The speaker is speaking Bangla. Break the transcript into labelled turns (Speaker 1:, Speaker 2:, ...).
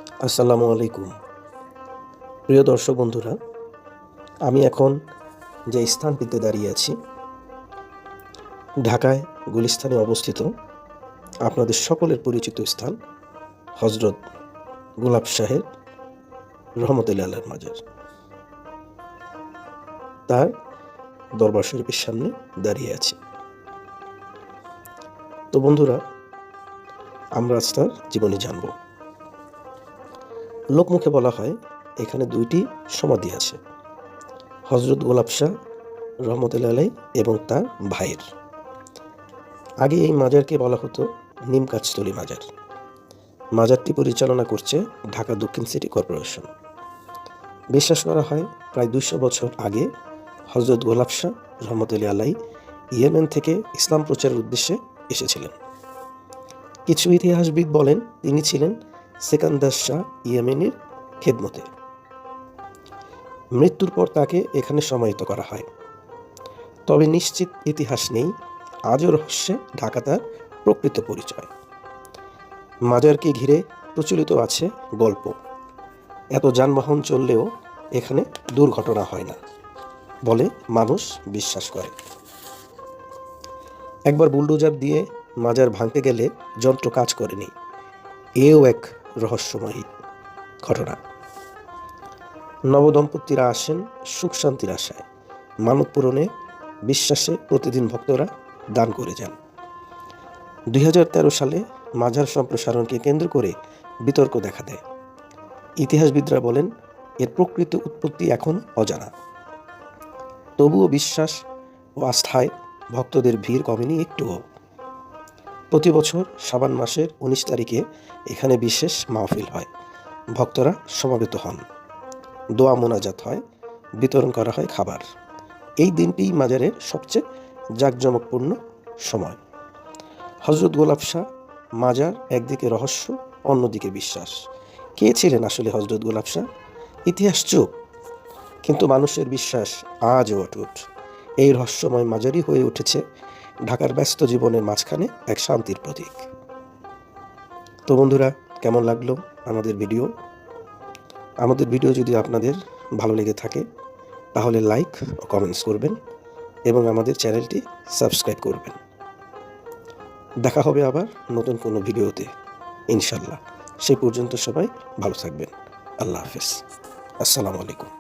Speaker 1: আসসালামু আলাইকুম। প্রিয় দর্শক বন্ধুরা, আমি এখন যে স্থানটিতে দাঁড়িয়ে আছি ঢাকায় গুলিস্তানে অবস্থিত আপনাদের সকলের পরিচিত স্থান হজরত গোলাপ সাহেব রহমতুল্লাহ আলাইহির মাজার। তার দরবার শরীফের সামনে দাঁড়িয়ে আছি। তো বন্ধুরা, আমরা আজ তার জীবনী জানব। লোকমুখে বলা হয় এখানে দুইটি সমাধি আছে, হজরত গোলাপ শাহ রহমতুল্লাহ আলাইহি এবং তার ভাইয়ের। আগে এই মাজারকে বলা হতো নিমকাজতলী মাজার। মাজারটি পরিচালনা করছে ঢাকা দক্ষিণ সিটি কর্পোরেশন। বিশ্বাস করা হয় প্রায় 200 বছর আগে হজরত গোলাপ শাহ রহমতুল্লাহ আলাইহি ইয়েমেন থেকে ইসলাম প্রচারের উদ্দেশ্যে এসেছিলেন। কিছু ইতিহাসবিদ বলেন তিনি ছিলেন সেকান্দার শাহ ইয়েমেনের খেদমতে। মৃত্যুর পর তাকে এখানে সমাহিত করা হয়। তবে নিশ্চিত ইতিহাস নেই, আজও রহস্যে ঢাকা তার প্রকৃত পরিচয়। মাজারকে ঘিরে প্রচলিত আছে গল্প। এত যানবাহন চললেও এখানে দুর্ঘটনা হয় না বলে মানুষ বিশ্বাস করে। একবার বুলডোজার দিয়ে মাজার ভাঙতে গেলে যন্ত্র কাজ করেনি, এও এক রহস্যময়ী ঘটনা। নবদম্পতিরা আসেন সুখ শান্তির আশায়, মানত পূরণে বিশ্বাসে প্রতিদিন ভক্তরা দান করে যান। 2013 সালে মাজার সম্প্রসারণকে কেন্দ্র করে বিতর্ক দেখা দেয়। ইতিহাসবিদরা বলেন এর প্রকৃত উৎপত্তি এখন অজানা। তবুও বিশ্বাস ও আস্থায় ভক্তদের ভিড় কমেনি একটুও। প্রতি বছর শাবান মাসের 19 তারিখে এখানে বিশেষ মাহফিল হয়, ভক্তরা সমবেত হন, দোয়া মোনাজাত হয়, বিতরণ করা হয় খাবার। এই দিনটি মাজারের সবচেয়ে জাঁকজমকপূর্ণ সময়। হজরত গোলাপ শাহ মাজার একদিকে রহস্য, অন্যদিকে বিশ্বাস। কে ছিলেন আসলে হজরত গোলাপ শাহ? ইতিহাস চুপ, কিন্তু মানুষের বিশ্বাস আজও অটুট। এই রহস্যময় মাজারই হয়ে উঠেছে ঢাকার ব্যস্ত জীবনের মাঝখানে এক শান্তির প্রতীক। তো বন্ধুরা, কেমন লাগলো আমাদের ভিডিও যদি আপনাদের ভালো লেগে থাকে তাহলে লাইক ও কমেন্টস করবেন এবং আমাদের চ্যানেলটি সাবস্ক্রাইব করবেন। দেখা হবে আবার নতুন কোনো ভিডিওতে ইনশাল্লাহ। সেই পর্যন্ত সবাই ভালো থাকবেন। আল্লাহ হাফেজ। আসসালামু আলাইকুম।